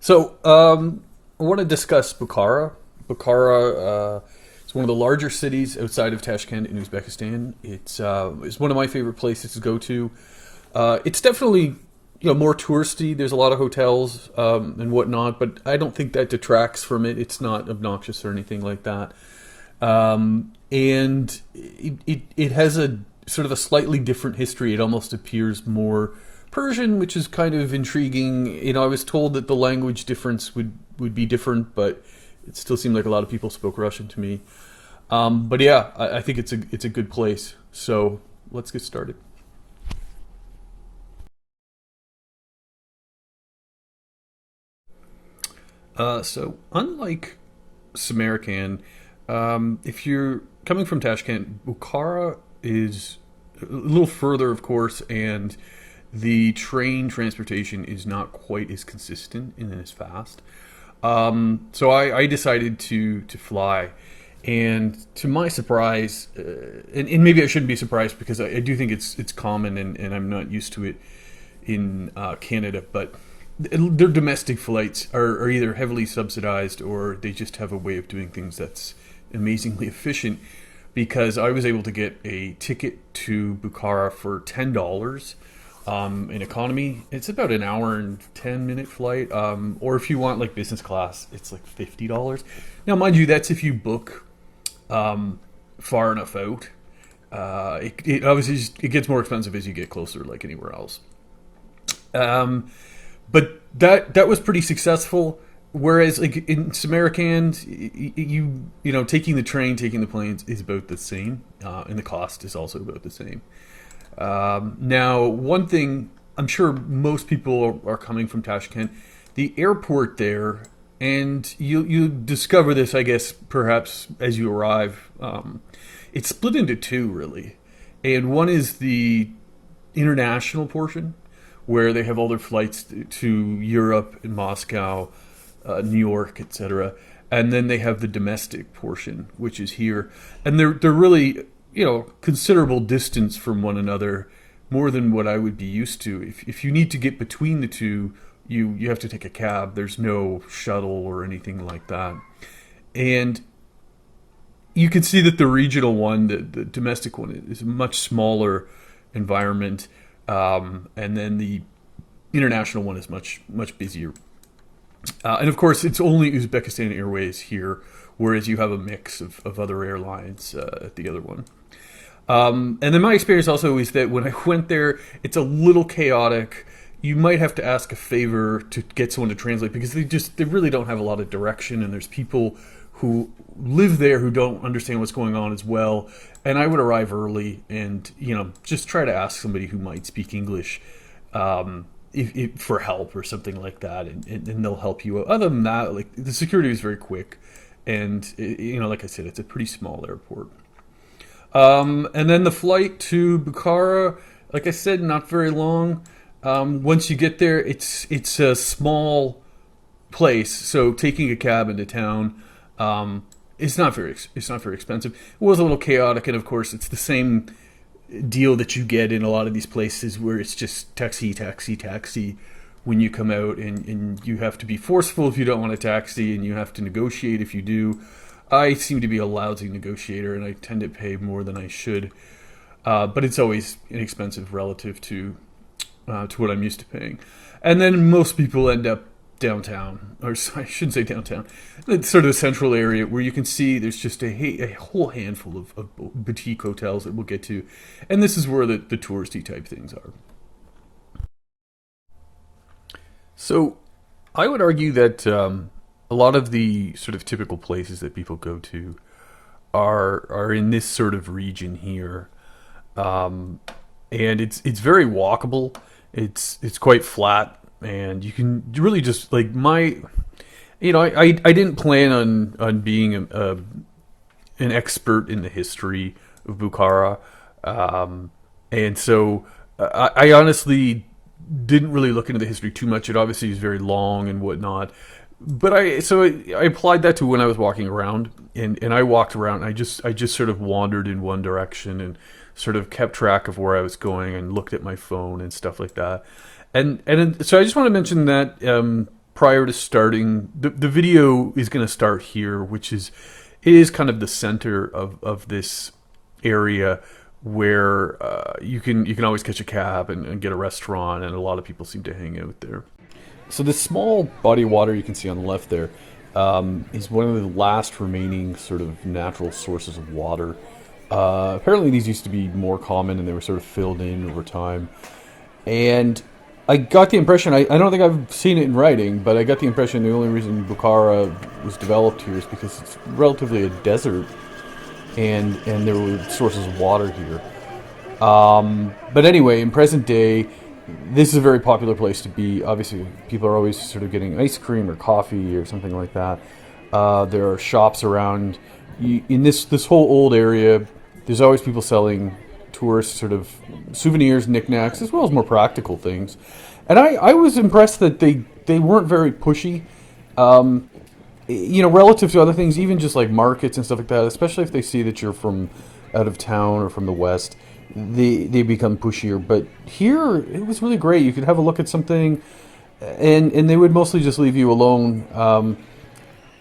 I want to discuss Bukhara. Bukhara is one of the larger cities outside of Tashkent in Uzbekistan. It's one of my favorite places to go to. It's definitely more touristy. There's a lot of hotels and whatnot, but I don't think that detracts from it. It's not obnoxious or anything like that. And it has a sort of a slightly different history. It almost appears more Persian, which is kind of intriguing. I was told that the language difference would be different, but it still seemed like a lot of people spoke Russian to me. But yeah, I think it's a good place. So let's get started. So unlike Samarkand, if you're coming from Tashkent, Bukhara is a little further, of course, and the train transportation is not quite as consistent and as fast. So I decided to fly, and to my surprise, and maybe I shouldn't be surprised because I do think it's common, and I'm not used to it in Canada, but their domestic flights are either heavily subsidized or they just have a way of doing things that's amazingly efficient. Because I was able to get a ticket to Bukhara for $10 in economy. It's about an hour and 10-minute flight. Or if you want like business class, it's like $50. Now, mind you, that's if you book far enough out. It obviously it gets more expensive as you get closer, like anywhere else. But that was pretty successful. Whereas like in Samarkand, taking the train, taking the planes is about the same, and the cost is also about the same. Now, one thing I'm sure most people are coming from Tashkent, the airport there, and you discover this, I guess, perhaps as you arrive. It's split into two really, and one is the international portion where they have all their flights to Europe and Moscow, New York, etc. And then they have the domestic portion, which is here, and they're really considerable distance from one another, more than what I would be used to. If you need to get between the two, you have to take a cab. There's no shuttle or anything like that, and you can see that the regional one, the domestic one, is a much smaller environment, and then the international one is much busier. And of course, it's only Uzbekistan Airways here, whereas you have a mix of other airlines at the other one. And then my experience also is that when I went there, it's a little chaotic. You might have to ask a favor to get someone to translate because they really don't have a lot of direction, and there's people who live there who don't understand what's going on as well. And I would arrive early and just try to ask somebody who might speak English. If for help or something like that, and they'll help you out. Other than that, like the security is very quick, and like I said, it's a pretty small airport. And then the flight to Bukhara, like I said, not very long. Once you get there, it's a small place, so taking a cab into town, it's not very expensive. It was a little chaotic, and of course, it's the same deal that you get in a lot of these places where it's just taxi, taxi, taxi when you come out, and you have to be forceful if you don't want a taxi, and you have to negotiate if you do. I seem to be a lousy negotiator, and I tend to pay more than I should, but it's always inexpensive relative to what I'm used to paying. And then most people end up downtown, or I shouldn't say downtown, it's sort of a central area where you can see there's just a whole handful of boutique hotels that we'll get to, and this is where the touristy type things are. So I would argue that a lot of the sort of typical places that people go to are in this sort of region here, and it's very walkable. It's quite flat, and you can really just like I didn't plan on being an expert in the history of Bukhara, and so I honestly didn't really look into the history too much. It obviously is very long and whatnot, but I applied that to when I was walking around, and I walked around. And I just sort of wandered in one direction and sort of kept track of where I was going and looked at my phone and stuff like that. And so I just want to mention that prior to starting, the video is going to start here, which is, it is kind of the center of this area where you can always catch a cab and get a restaurant, and a lot of people seem to hang out there. So this small body of water you can see on the left there is one of the last remaining sort of natural sources of water. Apparently these used to be more common, and they were sort of filled in over time. And I got the impression, I don't think I've seen it in writing, but I got the impression the only reason Bukhara was developed here is because it's relatively a desert, and there were sources of water here. But anyway, in present day, this is a very popular place to be. Obviously, people are always sort of getting ice cream or coffee or something like that. There are shops around. In this whole old area, there's always people selling tourist sort of souvenirs, knickknacks, as well as more practical things. And I was impressed that they weren't very pushy. Relative to other things, even just like markets and stuff like that, especially if they see that you're from out of town or from the West, they become pushier. But here, it was really great. You could have a look at something, and they would mostly just leave you alone.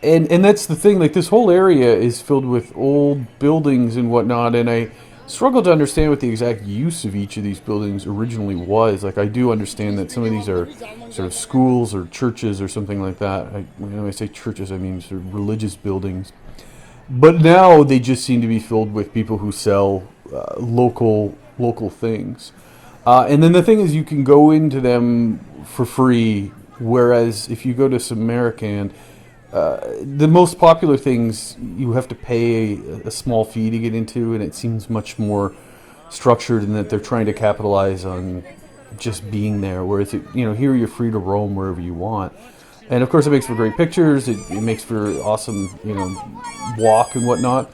And that's the thing, like this whole area is filled with old buildings and whatnot, and I struggle to understand what the exact use of each of these buildings originally was. Like, I do understand that some of these are sort of schools or churches or something like that. When I say churches, I mean sort of religious buildings. But now they just seem to be filled with people who sell local things. And then the thing is, you can go into them for free, whereas if you go to Samarkand, the most popular things you have to pay a small fee to get into, and it seems much more structured in that they're trying to capitalize on just being there. Whereas here you're free to roam wherever you want, and of course it makes for great pictures. It makes for awesome walk and whatnot.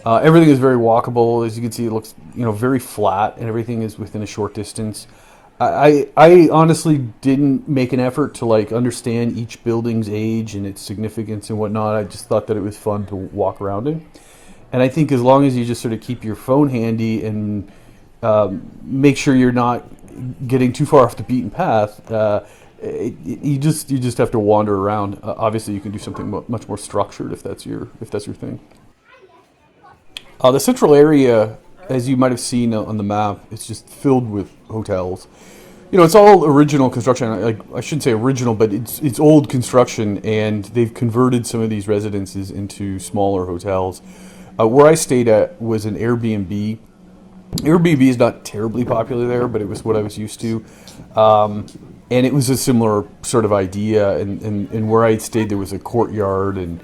Everything is very walkable. As you can see, it looks very flat, and everything is within a short distance. I honestly didn't make an effort to understand each building's age and its significance and whatnot. I just thought that it was fun to walk around in. And I think as long as you just sort of keep your phone handy and make sure you're not getting too far off the beaten path, you just have to wander around. Obviously, you can do something much more structured if that's your thing. The central area, as you might have seen on the map, it's just filled with hotels. It's all original construction. I shouldn't say original, but it's old construction, and they've converted some of these residences into smaller hotels. Where I stayed at was an Airbnb. Airbnb is not terribly popular there, but it was what I was used to. And it was a similar sort of idea. And where I stayed, there was a courtyard, and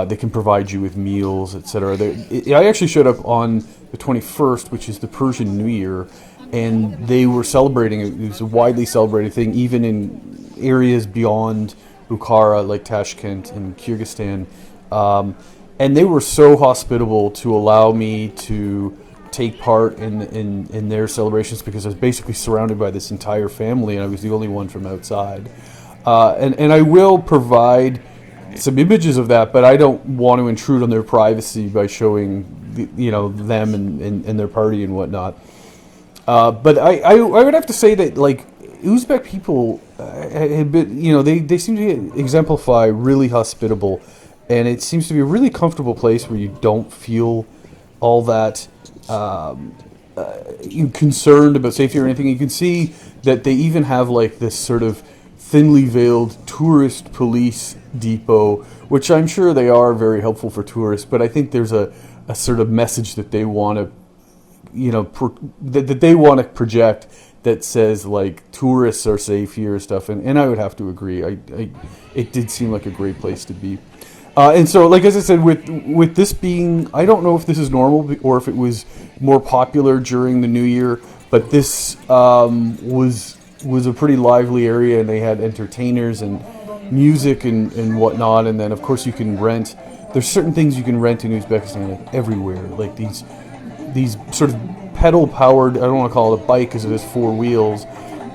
they can provide you with meals, etc. I actually showed up on the 21st, which is the Persian New Year, and they were celebrating it. It was a widely celebrated thing, even in areas beyond Bukhara, like Tashkent and Kyrgyzstan. And they were so hospitable to allow me to take part in their celebrations, because I was basically surrounded by this entire family, and I was the only one from outside. And I will provide some images of that, but I don't want to intrude on their privacy by showing them and their party and whatnot. But I would have to say that Uzbek people have been, they seem to exemplify really hospitable, and it seems to be a really comfortable place where you don't feel all that concerned about safety or anything. You can see that they even have this sort of thinly veiled tourist police depot, which I'm sure they are very helpful for tourists, but I think there's a sort of message that they want to that they want to project that says tourists are safe here and stuff, and I would have to agree. It did seem like a great place to be. And so, as I said, with this being, I don't know if this is normal or if it was more popular during the New Year, but this was a pretty lively area, and they had entertainers and music and whatnot. And then, of course, you can rent. There's certain things you can rent in Uzbekistan everywhere, these sort of pedal-powered, I don't want to call it a bike because it has four wheels,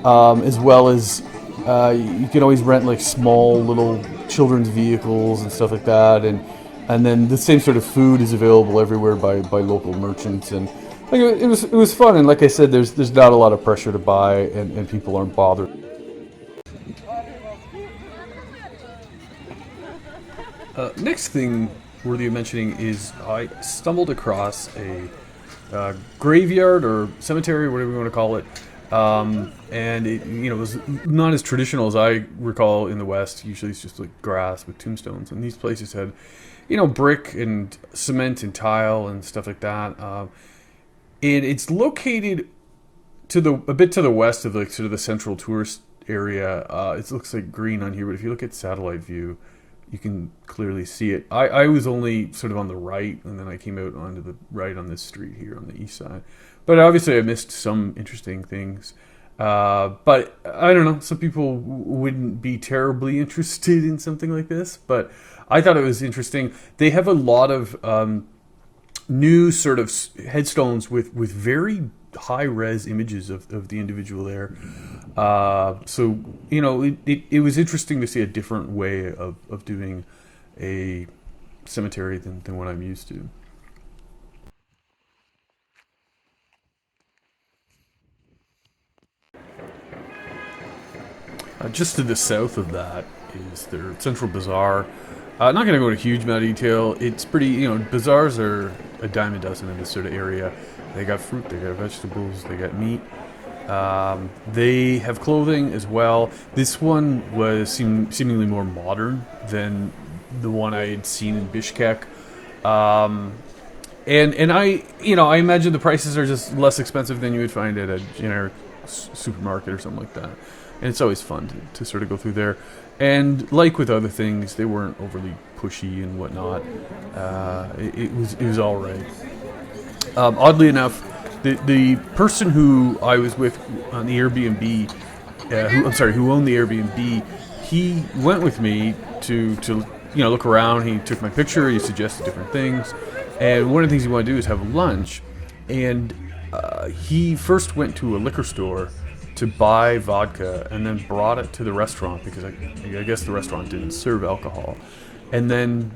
as well as you can always rent small little children's vehicles and stuff like that, and then the same sort of food is available everywhere by local merchants, and it was fun. And like I said, there's not a lot of pressure to buy, and people aren't bothered. Next thing worthy of mentioning is I stumbled across a graveyard or cemetery, whatever you want to call it. And it, was not as traditional as I recall in the West. Usually, it's just like grass with tombstones, and these places had, brick and cement and tile and stuff like that. And it's located a bit to the west of like sort of the central tourist area. It looks like green on here, but if you look at satellite view, you can clearly see it. I was only sort of on the right, and then I came out onto the right on this street here on the east side. But obviously, I missed some interesting things. But I don't know. Some people wouldn't be terribly interested in something like this, but I thought it was interesting. They have a lot of new sort of headstones with very high res images of the individual there. So it was interesting to see a different way of doing a cemetery than what I'm used to. Just to the south of that is their central bazaar. Not going to go into a huge amount of detail. It's pretty, bazaars are a dime a dozen in this sort of area. They got fruit, they got vegetables, they got meat. They have clothing as well. This one was seemingly more modern than the one I had seen in Bishkek. And I imagine the prices are just less expensive than you would find at a generic supermarket or something like that. And it's always fun to sort of go through there. And like with other things, they weren't overly pushy and whatnot. It was all right. Oddly enough, the person who I was with on the Airbnb, who owned the Airbnb, he went with me to look around. He took my picture. He suggested different things, and one of the things he wanted to do is have lunch. And he first went to a liquor store to buy vodka, and then brought it to the restaurant because I guess the restaurant didn't serve alcohol, and then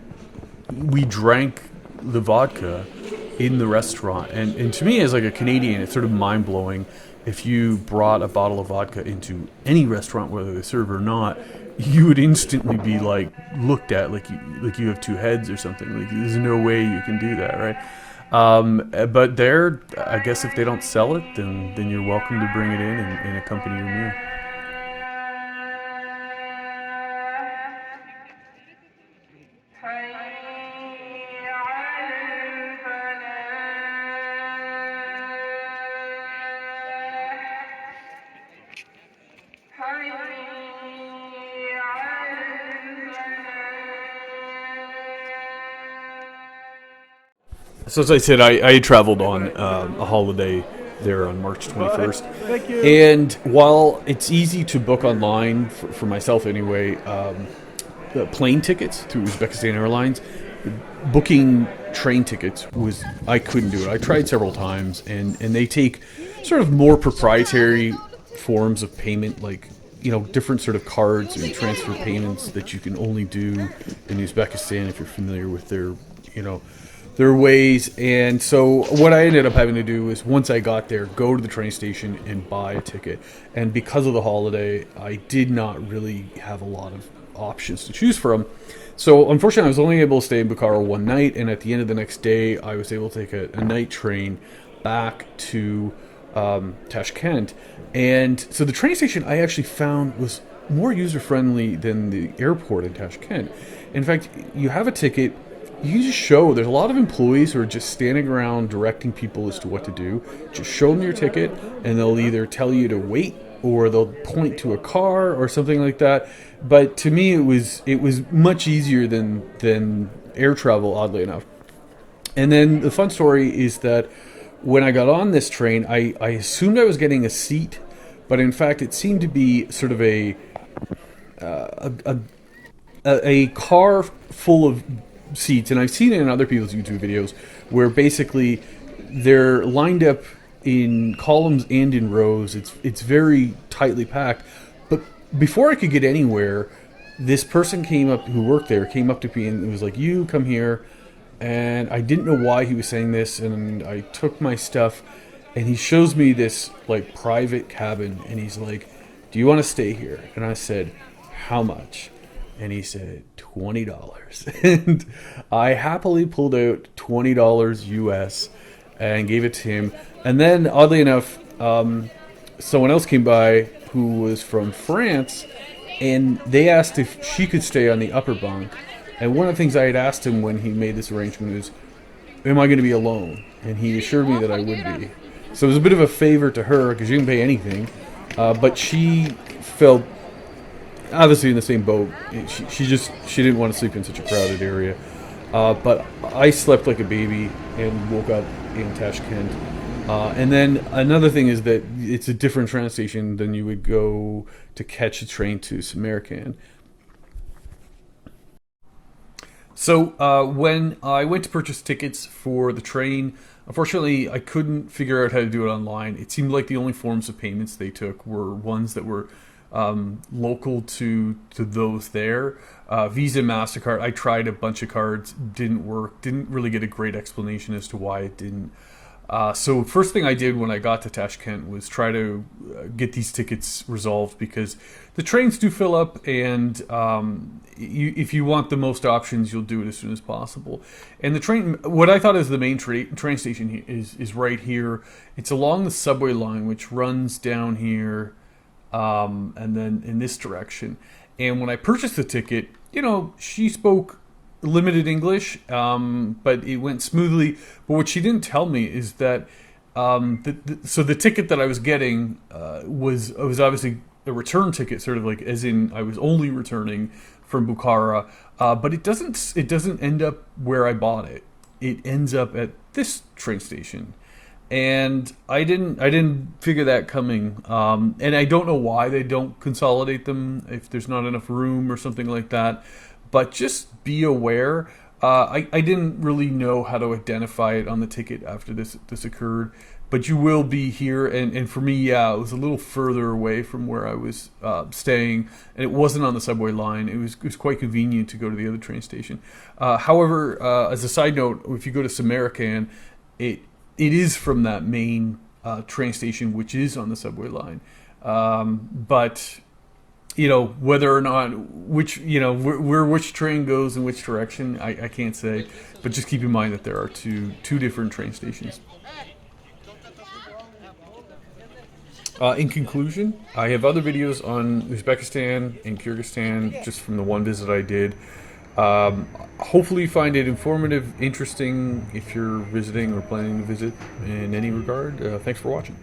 we drank the vodka in the restaurant. And to me, as like a Canadian, it's sort of mind blowing. If you brought a bottle of vodka into any restaurant, whether they serve or not, you would instantly be like looked at like you have two heads or something. Like there's no way you can do that, right? But there, I guess if they don't sell it, then you're welcome to bring it in and accompany your meal. So as I said, I traveled on a holiday there on March 21st. And while it's easy to book online, for myself anyway, plane tickets through Uzbekistan Airlines, booking train tickets I couldn't do it. I tried several times, and they take sort of more proprietary forms of payment, like different sort of cards and transfer payments that you can only do in Uzbekistan if you're familiar with their ways. And so what I ended up having to do was, once I got there, go to the train station and buy a ticket. And because of the holiday, I did not really have a lot of options to choose from. So unfortunately, I was only able to stay in Bukhara one night, and at the end of the next day, I was able to take a night train back to Tashkent. And so the train station I actually found was more user-friendly than the airport in Tashkent. In fact, you have a ticket, you just show. There's a lot of employees who are just standing around directing people as to what to do. Just show them your ticket, and they'll either tell you to wait or they'll point to a car or something like that. But to me, it was much easier than air travel, oddly enough. And then the fun story is that when I got on this train, I assumed I was getting a seat, but in fact, it seemed to be sort of a car full of seats. And I've seen it in other people's YouTube videos where basically they're lined up in columns and in rows. It's very tightly packed. But before I could get anywhere, this person who worked there came up to me and was like, "You come here." And I didn't know why he was saying this, and I took my stuff, and he shows me this like private cabin, and he's like, "Do you want to stay here?" And I said, "How much?" And he said $20. And I happily pulled out $20 US and gave it to him. And then, oddly enough, someone else came by who was from France, and they asked if she could stay on the upper bunk. And one of the things I had asked him when he made this arrangement was, am I going to be alone? And he assured me that I would be. So it was a bit of a favor to her because she didn't pay anything. But she felt obviously in the same boat. She didn't want to sleep in such a crowded area. But I slept like a baby and woke up in Tashkent. And then another thing is that it's a different train station than you would go to catch a train to Samarkand. So when I went to purchase tickets for the train, unfortunately, I couldn't figure out how to do it online. It seemed like the only forms of payments they took were ones that were local to those there. Visa, MasterCard. I tried a bunch of cards, didn't work. Didn't really get a great explanation as to why it didn't. So first thing I did when I got to Tashkent was try to get these tickets resolved because the trains do fill up, and if you want the most options, you'll do it as soon as possible. And the train, what I thought is the main train station is right here. It's along the subway line, which runs down here, and then in this direction. And when I purchased the ticket, she spoke limited English, but it went smoothly. But what she didn't tell me is that so the ticket that I was getting was obviously a return ticket, sort of like as in I was only returning from Bukhara, but it doesn't end up where I bought it. It ends up at this train station. And I didn't figure that coming, and I don't know why they don't consolidate them if there's not enough room or something like that. But just be aware. I didn't really know how to identify it on the ticket after this occurred, but you will be here. And for me, yeah, it was a little further away from where I was staying, and it wasn't on the subway line. It was quite convenient to go to the other train station. However, as a side note, if you go to Samarkand, it is from that main train station, which is on the subway line. But whether or not where which train goes in which direction, I can't say. But just keep in mind that there are two different train stations. In conclusion, I have other videos on Uzbekistan and Kyrgyzstan just from the one visit I did. Hopefully you find it informative, interesting if you're visiting or planning to visit in any regard. Thanks for watching.